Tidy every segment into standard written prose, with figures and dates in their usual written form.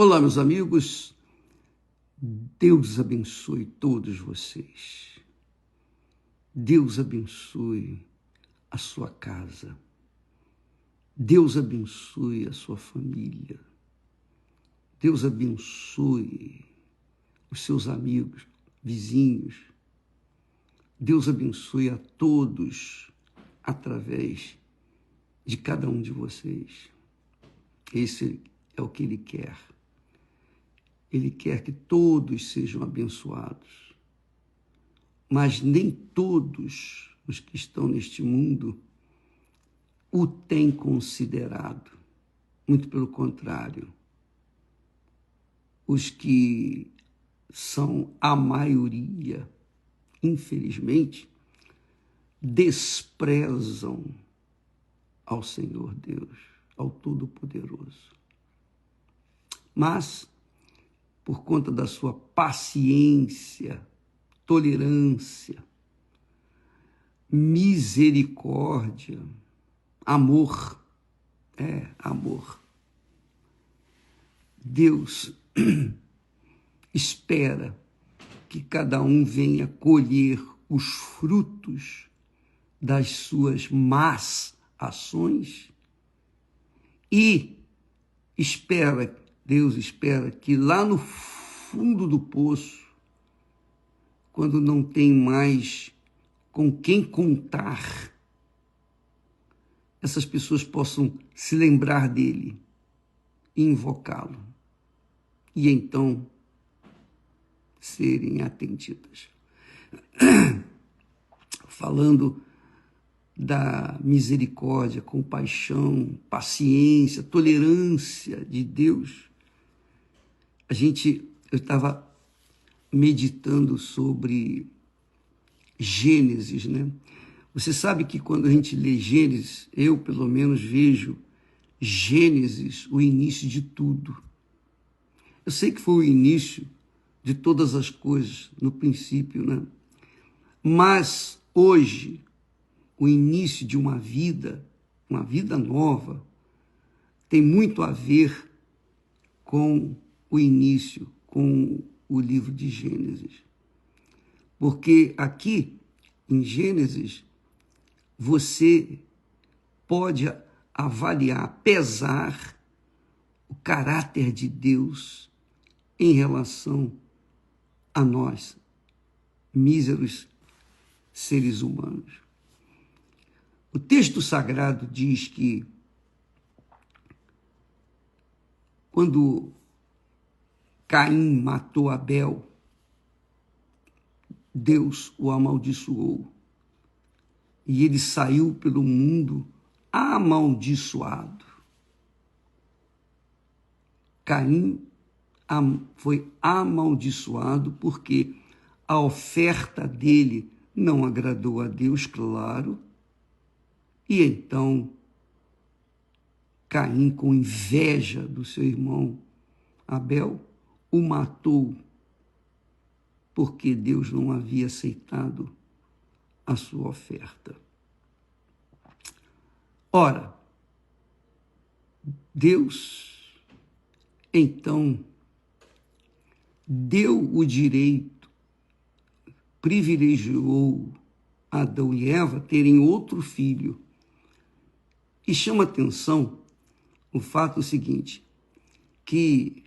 Olá, meus amigos. Deus abençoe todos vocês. Deus abençoe a sua casa. Deus abençoe a sua família. Deus abençoe os seus amigos, vizinhos. Deus abençoe a todos através de cada um de vocês. Esse é o que Ele quer. Ele quer que todos sejam abençoados. Mas nem todos os que estão neste mundo o têm considerado. Muito pelo contrário. Os que são a maioria, infelizmente, desprezam ao Senhor Deus, ao Todo-Poderoso. Mas, por conta da sua paciência, tolerância, misericórdia, amor, amor, Deus espera que cada um venha colher os frutos das suas más ações e Deus espera que lá no fundo do poço, quando não tem mais com quem contar, essas pessoas possam se lembrar dele e invocá-lo, e então serem atendidas. Falando da misericórdia, compaixão, paciência, tolerância de Deus, eu estava meditando sobre Gênesis, né? Você sabe que quando a gente lê Gênesis, eu pelo menos vejo Gênesis o início de tudo. Eu sei que foi o início de todas as coisas, no princípio, né? Mas hoje, o início de uma vida nova, tem muito a ver com o início, com o livro de Gênesis. Porque aqui, em Gênesis, você pode avaliar, pesar o caráter de Deus em relação a nós, míseros seres humanos. O texto sagrado diz que quando Caim matou Abel, Deus o amaldiçoou e ele saiu pelo mundo amaldiçoado. Caim foi amaldiçoado porque a oferta dele não agradou a Deus, claro, e então Caim, com inveja do seu irmão Abel, o matou porque Deus não havia aceitado a sua oferta. Ora, Deus, então, deu o direito, privilegiou Adão e Eva terem outro filho. E chama atenção o fato seguinte, que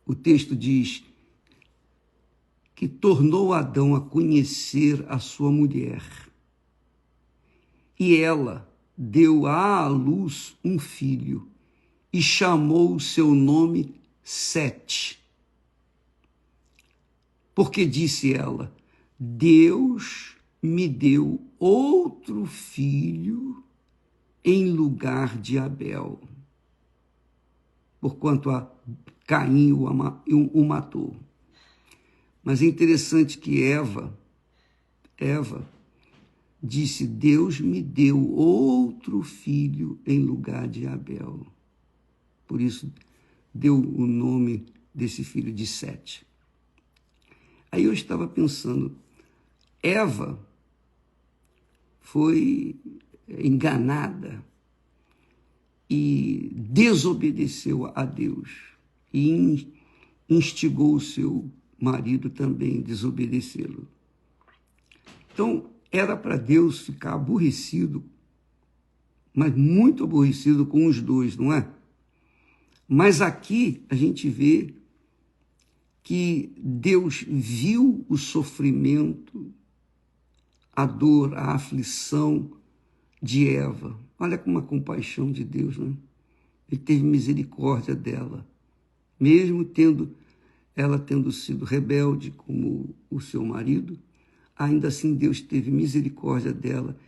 o texto diz que tornou Adão a conhecer a sua mulher. E ela deu à luz um filho e chamou o seu nome Sete. Porque disse ela, Deus me deu outro filho em lugar de Abel, porquanto a Caim o matou. Mas é interessante que Eva disse, Deus me deu outro filho em lugar de Abel. Por isso, deu o nome desse filho de Sete. Aí eu estava pensando, Eva foi enganada e desobedeceu a Deus. e instigou o seu marido também a desobedecê-lo. Então, era para Deus ficar aborrecido, mas muito aborrecido com os dois, não é? Mas aqui a gente vê que Deus viu o sofrimento, a dor, a aflição de Eva. Olha como a compaixão de Deus, né? Ele teve misericórdia dela, mesmo ela tendo sido rebelde como o seu marido, ainda assim Deus teve misericórdia dela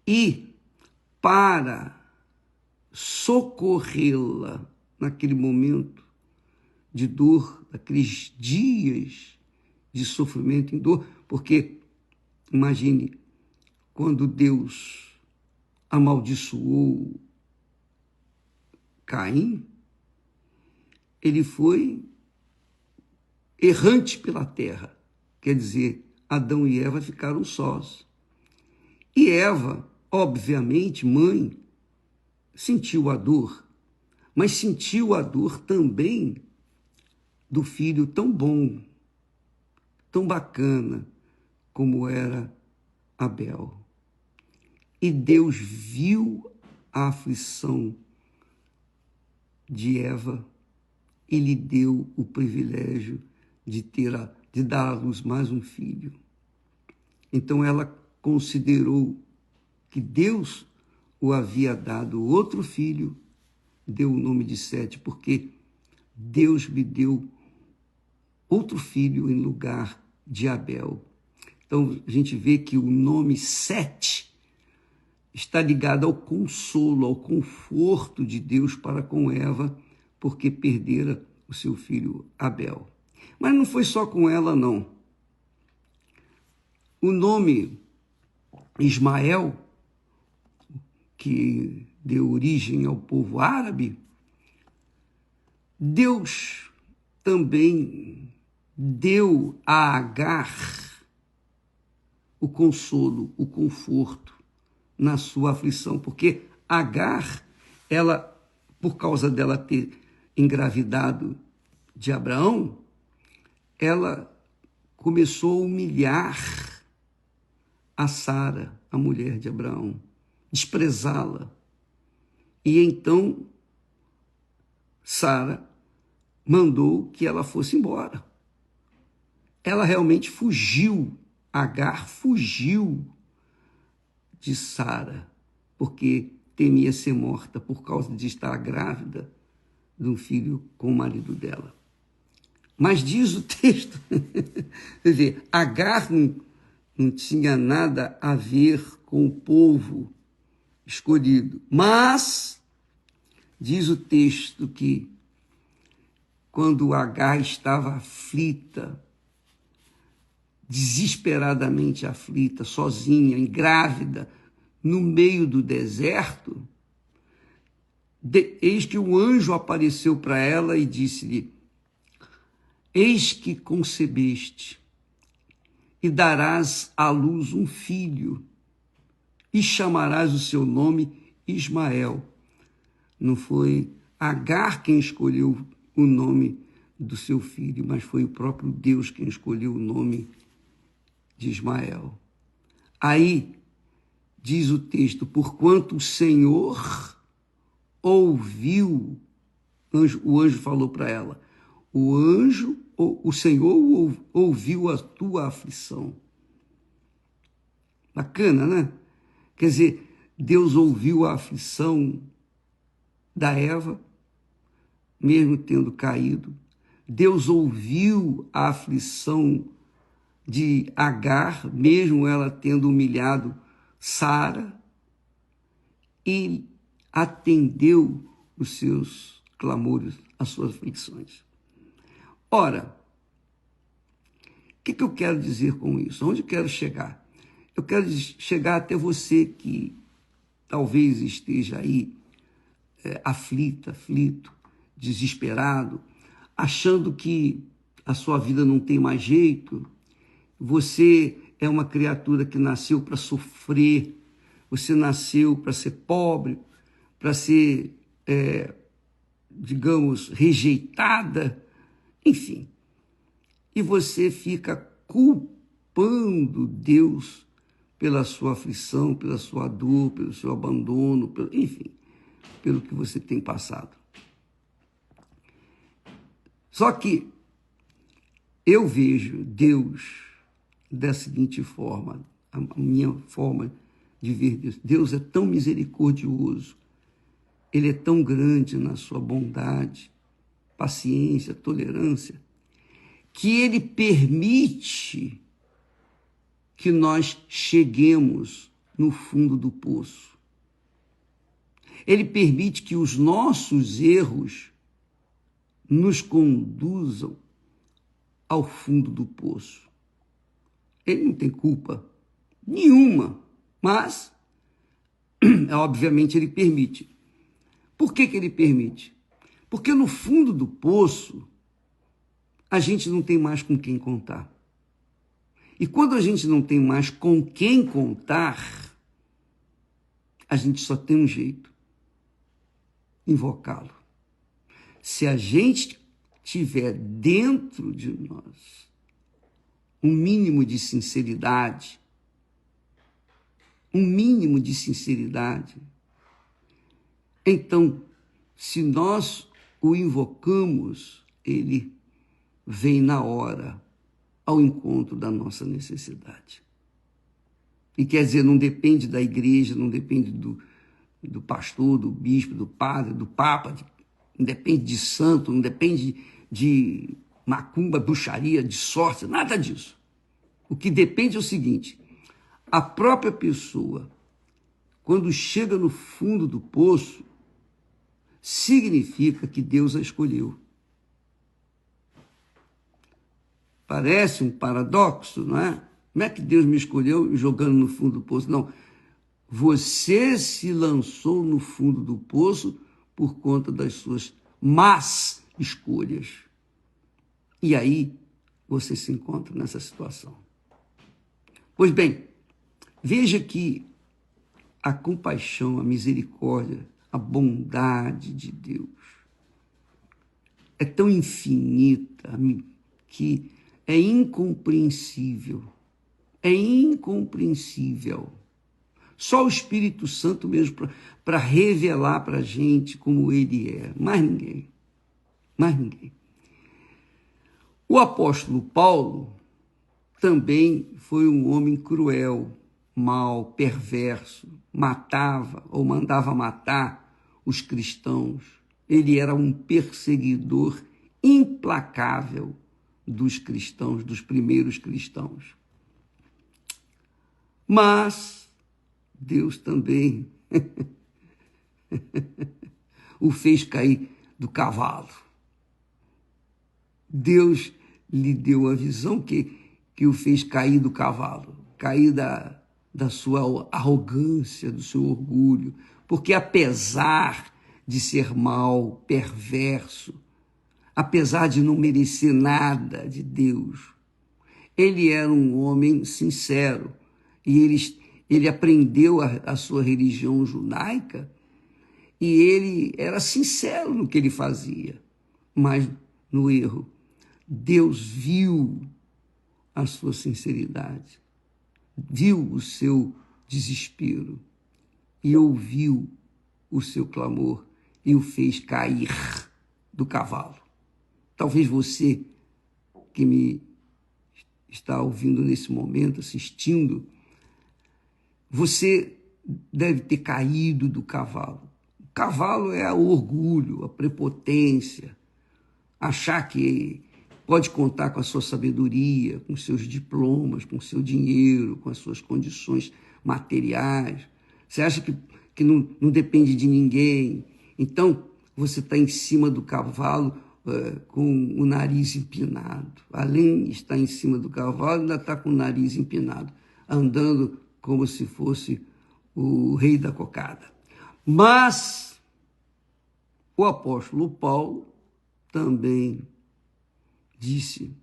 e para socorrê-la naquele momento de dor, daqueles dias de sofrimento e dor, porque imagine quando Deus amaldiçoou Caim, ele foi errante pela terra, quer dizer, Adão e Eva ficaram sós. E Eva, obviamente, mãe, sentiu a dor, mas sentiu a dor também do filho tão bom, tão bacana como era Abel. E Deus viu a aflição de Eva e lhe deu o privilégio de dar à luz mais um filho. Então ela considerou que Deus o havia dado outro filho, deu o nome de Sete, porque Deus me deu outro filho em lugar de Abel. Então a gente vê que o nome Sete está ligado ao consolo, ao conforto de Deus para com Eva, porque perdera o seu filho Abel. Mas não foi só com ela, não. O nome Ismael, que deu origem ao povo árabe, Deus também deu a Agar o consolo, o conforto na sua aflição, porque Agar, ela, por causa dela ter engravidado de Abraão, ela começou a humilhar a Sara, a mulher de Abraão, desprezá-la. E então Sara mandou que ela fosse embora. Ela realmente fugiu, Agar fugiu de Sara, porque temia ser morta por causa de estar grávida de um filho com o marido dela. Mas diz o texto, quer dizer, Agar não tinha nada a ver com o povo escolhido. Mas diz o texto que quando Agar estava aflita, desesperadamente aflita, sozinha, grávida, no meio do deserto, eis que o anjo apareceu para ela e disse-lhe: eis que concebeste e darás à luz um filho e chamarás o seu nome Ismael. Não foi Agar quem escolheu o nome do seu filho, mas foi o próprio Deus quem escolheu o nome de Ismael. Aí diz o texto: porquanto o Senhor ouviu, o anjo falou para ela, o Senhor ouviu a tua aflição. Bacana, né? Quer dizer, Deus ouviu a aflição da Eva, mesmo tendo caído. Deus ouviu a aflição de Agar, mesmo ela tendo humilhado Sara, e atendeu os seus clamores, as suas aflições. Ora, o que eu quero dizer com isso? Onde eu quero chegar? Eu quero chegar até você que talvez esteja aí aflito, desesperado, achando que a sua vida não tem mais jeito. Você é uma criatura que nasceu para sofrer, você nasceu para ser pobre, para ser, digamos, rejeitada, enfim. E você fica culpando Deus pela sua aflição, pela sua dor, pelo seu abandono, enfim, pelo que você tem passado. Só que eu vejo Deus da seguinte forma, a minha forma de ver Deus. Deus é tão misericordioso, Ele é tão grande na sua bondade, paciência, tolerância, que Ele permite que nós cheguemos no fundo do poço. Ele permite que os nossos erros nos conduzam ao fundo do poço. Ele não tem culpa nenhuma, mas, obviamente, ele permite. Por que ele permite? Porque no fundo do poço, a gente não tem mais com quem contar. E quando a gente não tem mais com quem contar, a gente só tem um jeito: invocá-lo. Se a gente tiver dentro de nós um mínimo de sinceridade, então, se nós o invocamos, ele vem na hora ao encontro da nossa necessidade. E quer dizer, não depende da igreja, não depende do pastor, do bispo, do padre, do papa, não depende de santo, não depende de macumba, bruxaria, de sorte, nada disso. O que depende é o seguinte: a própria pessoa, quando chega no fundo do poço, significa que Deus a escolheu. Parece um paradoxo, não é? Como é que Deus me escolheu jogando no fundo do poço? Não. Você se lançou no fundo do poço por conta das suas más escolhas. E aí você se encontra nessa situação. Pois bem, veja que a compaixão, a misericórdia, a bondade de Deus é tão infinita que é incompreensível. É incompreensível. Só o Espírito Santo mesmo para revelar para a gente como ele é. Mais ninguém. Mais ninguém. O apóstolo Paulo também foi um homem cruel, mau, perverso, matava ou mandava matar os cristãos. Ele era um perseguidor implacável dos cristãos, dos primeiros cristãos. Mas Deus também o fez cair do cavalo. Deus lhe deu a visão que o fez cair do cavalo, cair da sua arrogância, do seu orgulho, porque apesar de ser mau, perverso, apesar de não merecer nada de Deus, ele era um homem sincero e ele aprendeu a sua religião judaica e ele era sincero no que ele fazia, mas no erro. Deus viu a sua sinceridade, viu o seu desespero e ouviu o seu clamor e o fez cair do cavalo. Talvez você que me está ouvindo nesse momento, assistindo, você deve ter caído do cavalo. O cavalo é o orgulho, a prepotência, achar que pode contar com a sua sabedoria, com seus diplomas, com seu dinheiro, com as suas condições materiais. Você acha que não depende de ninguém. Então, você está em cima do cavalo com o nariz empinado. Além de estar em cima do cavalo, ainda está com o nariz empinado, andando como se fosse o rei da cocada. Mas o apóstolo Paulo também disse,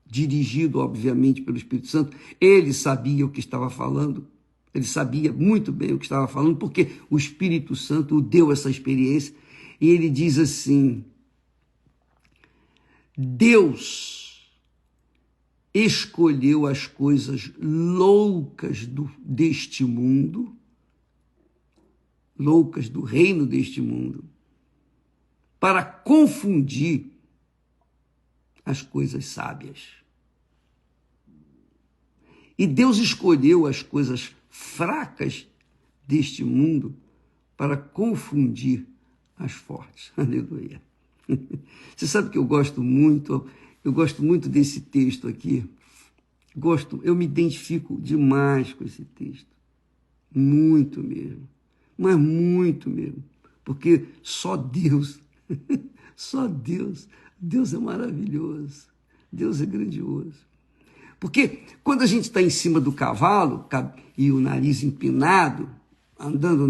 dirigido, obviamente, pelo Espírito Santo, ele sabia o que estava falando, ele sabia muito bem o que estava falando, porque o Espírito Santo o deu essa experiência, e ele diz assim: Deus escolheu as coisas loucas deste mundo, loucas do reino deste mundo, para confundir as coisas sábias. E Deus escolheu as coisas fracas deste mundo para confundir as fortes. Aleluia. Você sabe que eu gosto muito desse texto aqui. Eu me identifico demais com esse texto. Muito mesmo. Mas muito mesmo. Porque só Deus, Deus é maravilhoso. Deus é grandioso. Porque quando a gente está em cima do cavalo e o nariz empinado, andando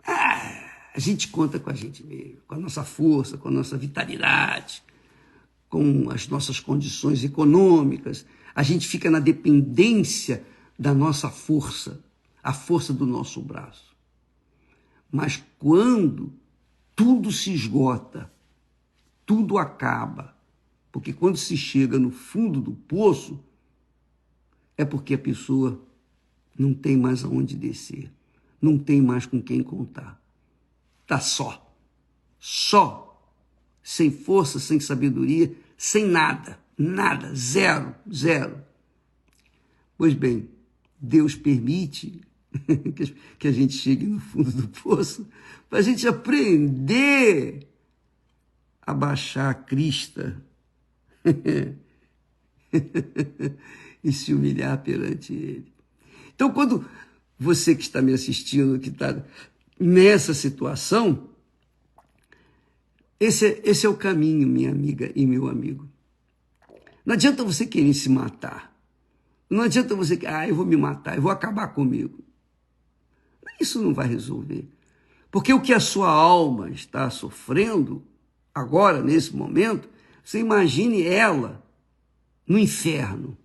a gente conta com a gente mesmo, com a nossa força, com a nossa vitalidade, com as nossas condições econômicas. A gente fica na dependência da nossa força, a força do nosso braço. Mas quando tudo se esgota, tudo acaba, porque quando se chega no fundo do poço, é porque a pessoa não tem mais aonde descer, não tem mais com quem contar. Está só, sem força, sem sabedoria, sem nada, zero. Pois bem, Deus permite que a gente chegue no fundo do poço para a gente aprender a baixar a crista e se humilhar perante Ele. Então, quando você que está me assistindo, que está nessa situação, esse é o caminho, minha amiga e meu amigo. Não adianta você querer se matar. Não adianta você, eu vou me matar, eu vou acabar comigo. Isso não vai resolver. Porque o que a sua alma está sofrendo agora, nesse momento, você imagine ela no inferno.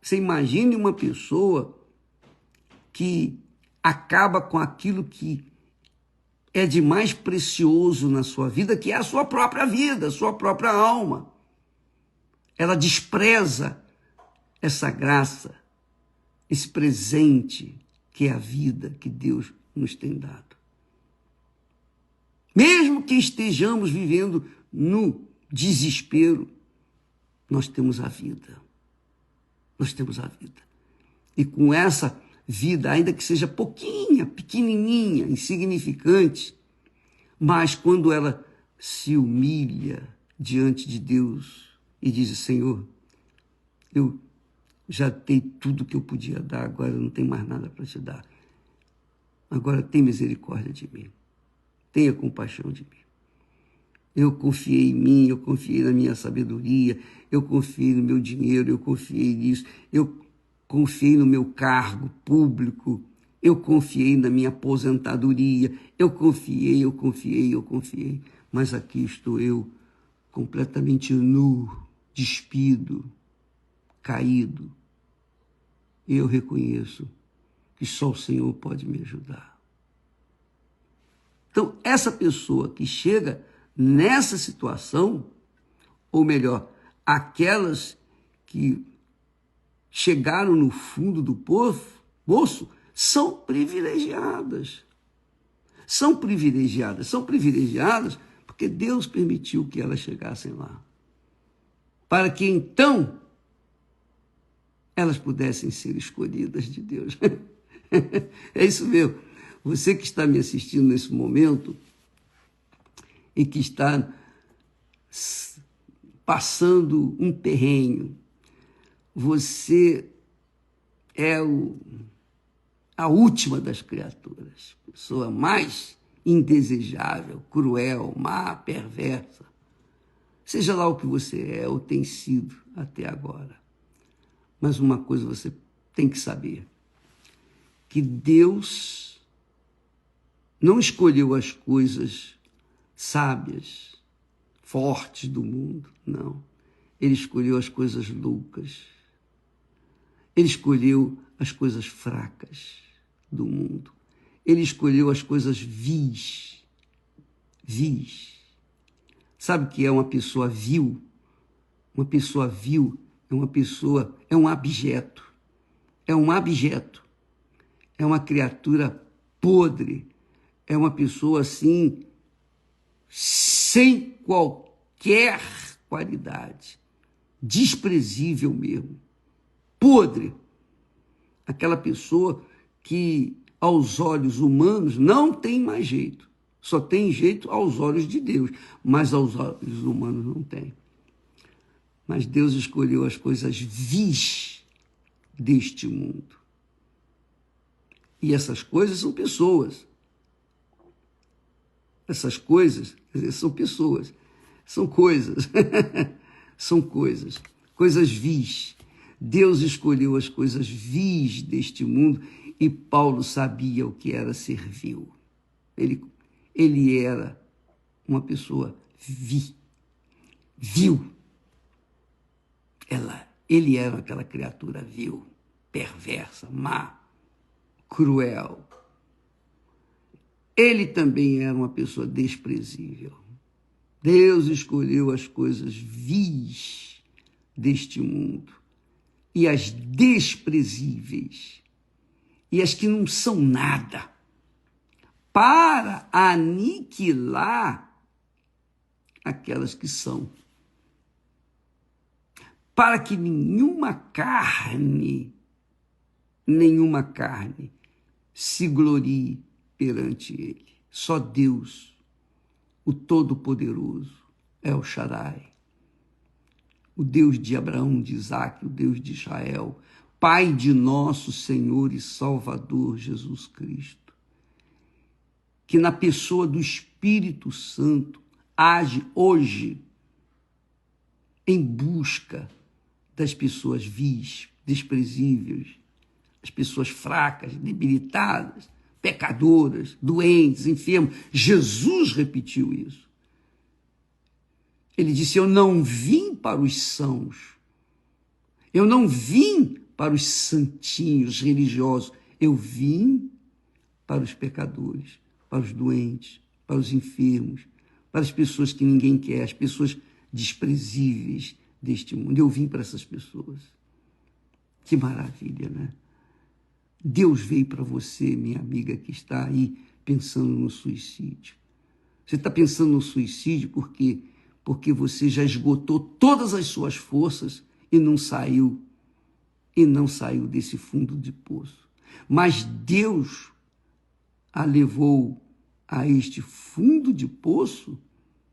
Você imagine uma pessoa que acaba com aquilo que é de mais precioso na sua vida, que é a sua própria vida, a sua própria alma. Ela despreza essa graça, esse presente que é a vida que Deus nos tem dado. Mesmo que estejamos vivendo no desespero, nós temos a vida. Nós temos a vida. E com essa vida, ainda que seja pouquinha, pequenininha, insignificante, mas quando ela se humilha diante de Deus e diz: Senhor, eu já dei tudo que eu podia dar, agora não tem mais nada para te dar. Agora tem misericórdia de mim. Tenha compaixão de mim. Eu confiei em mim, eu confiei na minha sabedoria, eu confiei no meu dinheiro, eu confiei nisso, eu confiei no meu cargo público, eu confiei na minha aposentadoria, eu confiei. Mas aqui estou eu, completamente nu, despido, caído. E eu reconheço que só o Senhor pode me ajudar. Então, essa pessoa que chega nessa situação, ou melhor, aquelas que chegaram no fundo do poço, são privilegiadas. São privilegiadas porque Deus permitiu que elas chegassem lá. Para que então elas pudessem ser escolhidas de Deus. É isso mesmo. Você que está me assistindo nesse momento e que está passando um perrengue, você é a última das criaturas, pessoa mais indesejável, cruel, má, perversa. Seja lá o que você é ou tem sido até agora. Mas uma coisa você tem que saber, que Deus não escolheu as coisas sábias, fortes do mundo, não. Ele escolheu as coisas loucas. Ele escolheu as coisas fracas do mundo. Ele escolheu as coisas vis. Sabe o que é uma pessoa vil? Uma pessoa vil é um abjeto. É um abjeto. É uma criatura podre. É uma pessoa assim, sem qualquer qualidade. Desprezível mesmo. Podre. Aquela pessoa que, aos olhos humanos, não tem mais jeito. Só tem jeito aos olhos de Deus, mas aos olhos humanos não tem. Mas Deus escolheu as coisas vis deste mundo. E essas coisas são pessoas. Essas coisas são pessoas. São coisas. São coisas. Coisas vis. Deus escolheu as coisas vis deste mundo e Paulo sabia o que era ser vil. Ele era uma pessoa vil. Ele era aquela criatura vil, perversa, má, cruel. Ele também era uma pessoa desprezível. Deus escolheu as coisas vis deste mundo e as desprezíveis e as que não são nada para aniquilar aquelas que são. Para que nenhuma carne se glorie perante ele. Só Deus, o Todo-Poderoso, El Shaddai, o Deus de Abraão, de Isaac, o Deus de Israel, Pai de nosso Senhor e Salvador Jesus Cristo, que na pessoa do Espírito Santo age hoje em busca das pessoas vis, desprezíveis, as pessoas fracas, debilitadas, pecadoras, doentes, enfermos. Jesus repetiu isso. Ele disse: eu não vim para os sãos, eu não vim para os santinhos religiosos, eu vim para os pecadores, para os doentes, para os enfermos, para as pessoas que ninguém quer, as pessoas desprezíveis deste mundo. Eu vim para essas pessoas. Que maravilha, né? Deus veio para você, minha amiga, que está aí pensando no suicídio. Você está pensando no suicídio porque você já esgotou todas as suas forças e não saiu desse fundo de poço. Mas Deus a levou a este fundo de poço.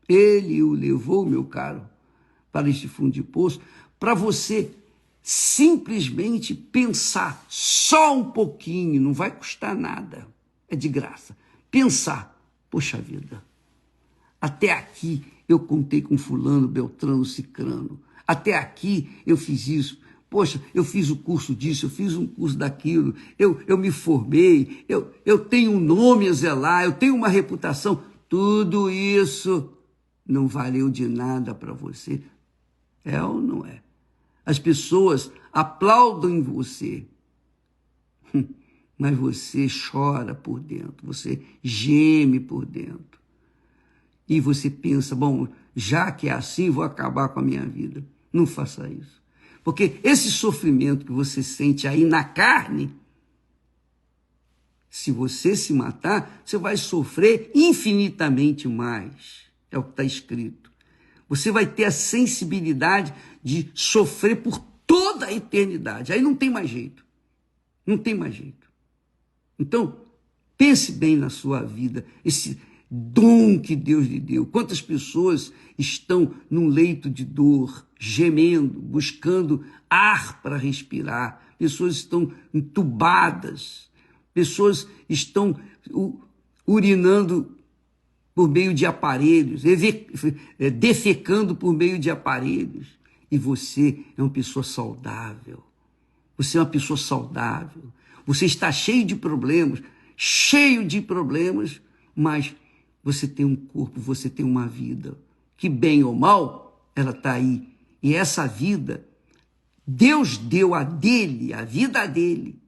Ele o levou, meu caro, para este fundo de poço, para você simplesmente pensar só um pouquinho, não vai custar nada, é de graça. Pensar, poxa vida, até aqui eu contei com fulano, beltrano, cicrano, até aqui eu fiz isso, poxa, eu fiz o curso disso, eu fiz um curso daquilo, eu me formei, eu tenho um nome a zelar, eu tenho uma reputação, tudo isso não valeu de nada para você. É ou não é? As pessoas aplaudem você, mas você chora por dentro, você geme por dentro. E você pensa, bom, já que é assim, vou acabar com a minha vida. Não faça isso. Porque esse sofrimento que você sente aí na carne, se você se matar, você vai sofrer infinitamente mais. É o que está escrito. Você vai ter a sensibilidade de sofrer por toda a eternidade. Aí não tem mais jeito. Não tem mais jeito. Então, pense bem na sua vida, esse dom que Deus lhe deu. Quantas pessoas estão num leito de dor, gemendo, buscando ar para respirar. Pessoas estão entubadas. Pessoas estão urinando por meio de aparelhos, defecando por meio de aparelhos. E você é uma pessoa saudável. Você é uma pessoa saudável. Você está cheio de problemas, mas você tem um corpo, você tem uma vida, que bem ou mal, ela está aí. E essa vida, Deus deu a vida dele,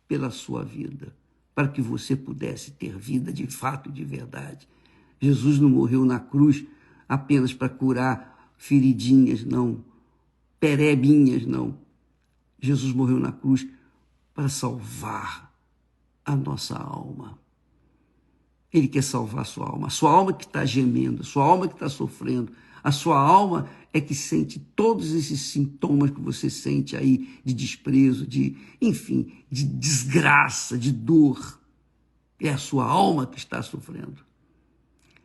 pela sua vida, para que você pudesse ter vida de fato e de verdade. Jesus não morreu na cruz apenas para curar feridinhas, não, perebinhas, não. Jesus morreu na cruz para salvar a nossa alma. Ele quer salvar a sua alma que está gemendo, a sua alma que está sofrendo, a sua alma é que sente todos esses sintomas que você sente aí de desprezo, enfim, de desgraça, de dor. É a sua alma que está sofrendo.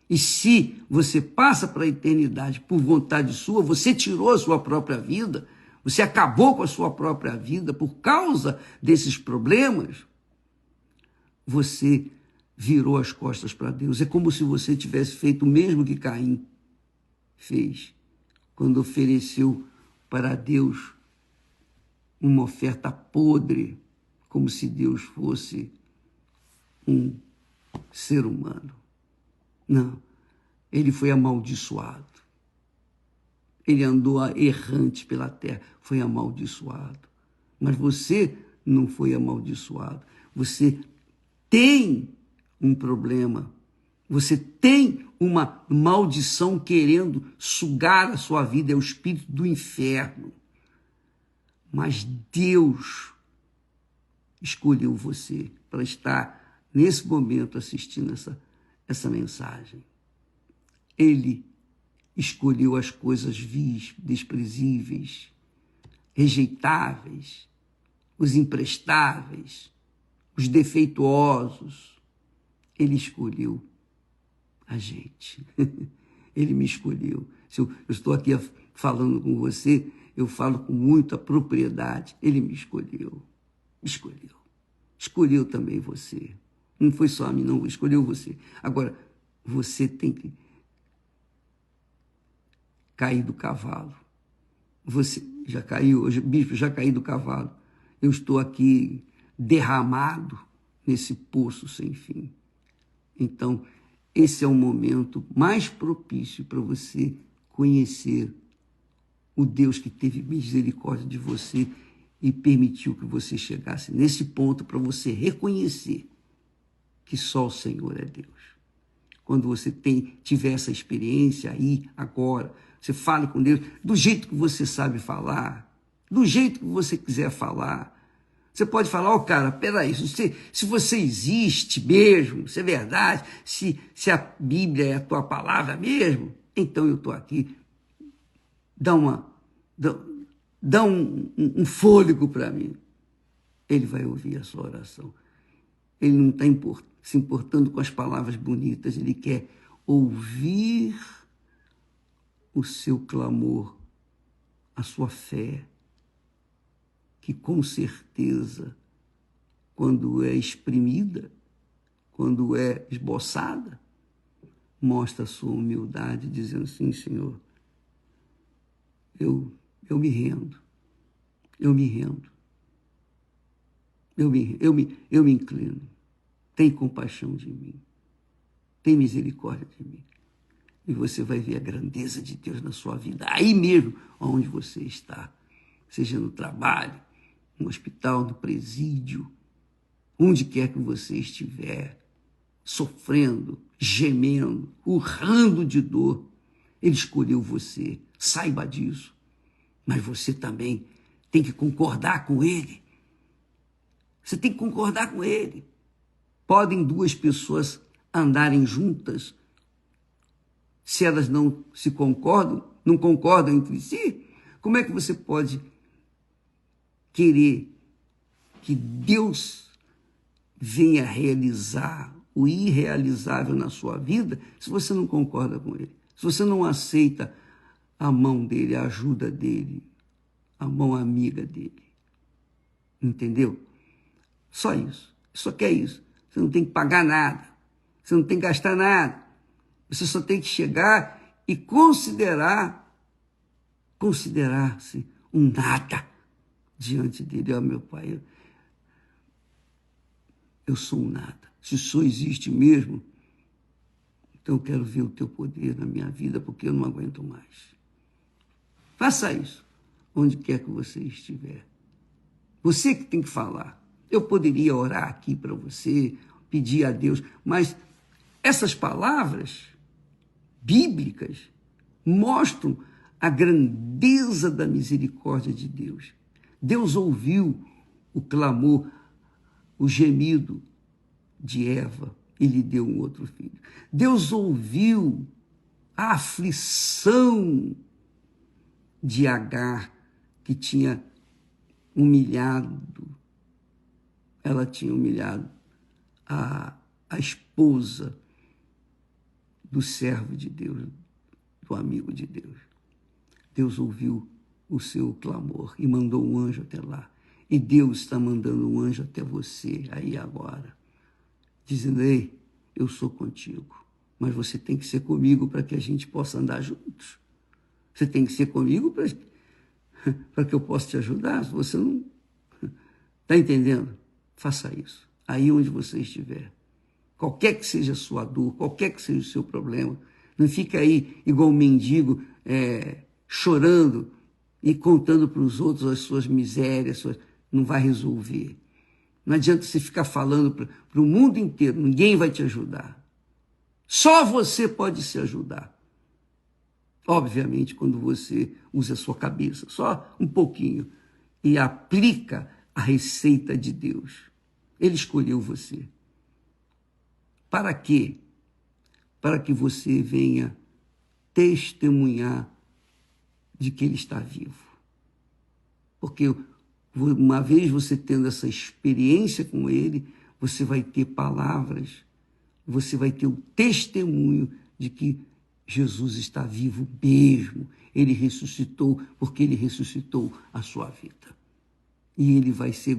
E se você passa para a eternidade por vontade sua, você tirou a sua própria vida, você acabou com a sua própria vida por causa desses problemas, você virou as costas para Deus. É como se você tivesse feito o mesmo que Caim fez, quando ofereceu para Deus uma oferta podre, como se Deus fosse um ser humano. Não, ele foi amaldiçoado. Ele andou errante pela terra, foi amaldiçoado. Mas você não foi amaldiçoado. Você tem um problema. Você tem uma maldição querendo sugar a sua vida, é o espírito do inferno. Mas Deus escolheu você para estar nesse momento assistindo essa mensagem. Ele escolheu as coisas vis, desprezíveis, rejeitáveis, os imprestáveis, os defeituosos. Ele escolheu a gente. Ele me escolheu. Se eu estou aqui falando com você, eu falo com muita propriedade. Ele me escolheu. Escolheu. Escolheu também você. Não foi só a mim, não. Escolheu você. Agora, você tem que cair do cavalo. Você já caiu, hoje, bispo, já caí do cavalo. Eu estou aqui derramado nesse poço sem fim. Então, esse é o momento mais propício para você conhecer o Deus que teve misericórdia de você e permitiu que você chegasse nesse ponto para você reconhecer que só o Senhor é Deus. Quando você tiver essa experiência aí, agora, você fale com Deus do jeito que você sabe falar, do jeito que você quiser falar. Você pode falar, cara, peraí, se você existe mesmo, se é verdade, se a Bíblia é a tua palavra mesmo, então eu estou aqui. Dá um fôlego para mim. Ele vai ouvir a sua oração. Ele não está se importando com as palavras bonitas, ele quer ouvir o seu clamor, a sua fé, que com certeza, quando é exprimida, quando é esboçada, mostra a sua humildade, dizendo assim, Senhor, eu me rendo, eu me rendo, eu me inclino, tem compaixão de mim, tem misericórdia de mim. E você vai ver a grandeza de Deus na sua vida, aí mesmo onde você está, seja no trabalho, no hospital, no presídio, onde quer que você estiver, sofrendo, gemendo, urrando de dor. Ele escolheu você, saiba disso. Mas você também tem que concordar com ele. Você tem que concordar com ele. Podem duas pessoas andarem juntas, se elas não concordam entre si, como é que você pode querer que Deus venha realizar o irrealizável na sua vida se você não concorda com ele? Se você não aceita a mão dele, a ajuda dele, a mão amiga dele. Entendeu? Só isso. Só quer isso. Você não tem que pagar nada. Você não tem que gastar nada. Você só tem que chegar e considerar-se um nada diante dele. Ó, meu Pai, eu sou um nada. Se só existe mesmo, então eu quero ver o teu poder na minha vida, porque eu não aguento mais. Faça isso, onde quer que você estiver. Você que tem que falar. Eu poderia orar aqui para você, pedir a Deus, mas essas palavras bíblicas mostram a grandeza da misericórdia de Deus. Deus ouviu o clamor, o gemido de Eva e lhe deu um outro filho. Deus ouviu a aflição de Agar, que tinha humilhado, ela tinha humilhado a esposa do servo de Deus, do amigo de Deus. Deus ouviu o seu clamor e mandou um anjo até lá. E Deus está mandando um anjo até você aí agora, dizendo: ei, eu sou contigo, mas você tem que ser comigo para que a gente possa andar juntos. Você tem que ser comigo para que eu possa te ajudar. Se você não está entendendo, faça isso. Aí onde você estiver. Qualquer que seja a sua dor, qualquer que seja o seu problema, não fica aí igual um mendigo chorando e contando para os outros as suas misérias, não vai resolver. Não adianta você ficar falando para o mundo inteiro, ninguém vai te ajudar. Só você pode se ajudar. Obviamente, quando você usa a sua cabeça, só um pouquinho, e aplica a receita de Deus. Ele escolheu você. Para quê? Para que você venha testemunhar de que Ele está vivo. Porque uma vez você tendo essa experiência com Ele, você vai ter palavras, você vai ter o testemunho de que Jesus está vivo mesmo. Ele ressuscitou porque Ele ressuscitou a sua vida. E Ele vai ser,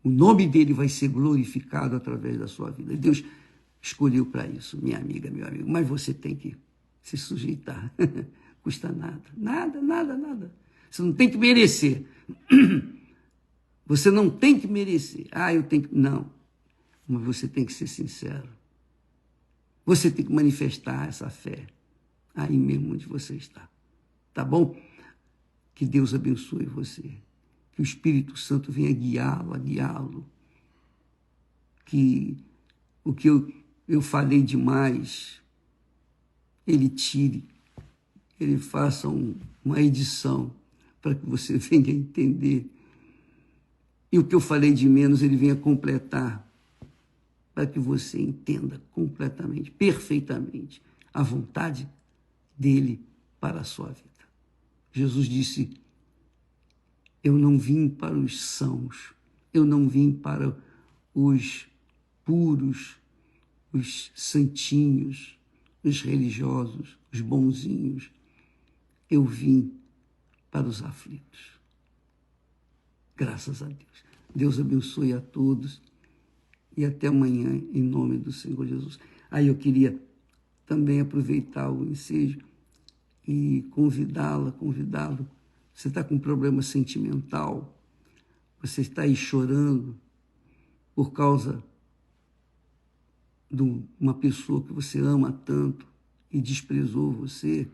o nome dele vai ser glorificado através da sua vida. Deus escolheu para isso, minha amiga, meu amigo. Mas você tem que se sujeitar. Custa nada. Nada, nada, nada. Você não tem que merecer. Você não tem que merecer. Eu tenho que... Não. Mas você tem que ser sincero. Você tem que manifestar essa fé aí mesmo onde você está. Tá bom? Que Deus abençoe você. Que o Espírito Santo venha guiá-lo. Que o que eu falei demais, ele tire, ele faça uma edição para que você venha entender. E o que eu falei de menos, ele venha completar para que você entenda completamente, perfeitamente, a vontade dele para a sua vida. Jesus disse: eu não vim para os sãos, eu não vim para os puros, os santinhos, os religiosos, os bonzinhos. Eu vim para os aflitos. Graças a Deus. Deus abençoe a todos e até amanhã, em nome do Senhor Jesus. Aí eu queria também aproveitar o ensejo e convidá-lo. Você está com um problema sentimental, você está aí chorando por causa de uma pessoa que você ama tanto e desprezou você.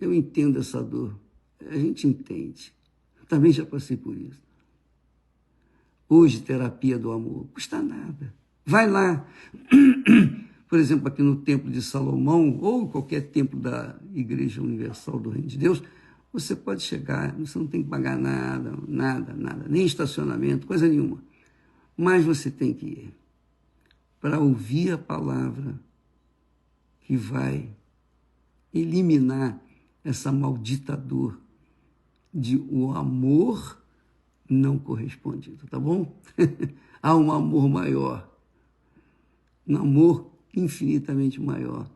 Eu entendo essa dor, a gente entende. Eu também já passei por isso. Hoje, terapia do amor, custa nada. Vai lá. Por exemplo, aqui no Templo de Salomão, ou qualquer templo da Igreja Universal do Reino de Deus, você pode chegar, você não tem que pagar nada, nem estacionamento, coisa nenhuma. Mas você tem que ir para ouvir a palavra que vai eliminar essa maldita dor de o amor não correspondido, tá bom? Há um amor maior, um amor infinitamente maior,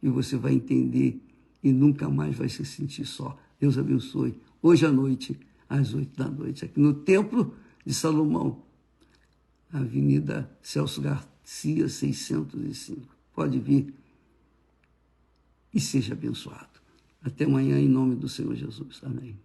e você vai entender e nunca mais vai se sentir só. Deus abençoe. Hoje à noite, às 8 da noite, aqui no Templo de Salomão, Avenida Celso Garcia, 605. Pode vir e seja abençoado. Até amanhã, em nome do Senhor Jesus. Amém.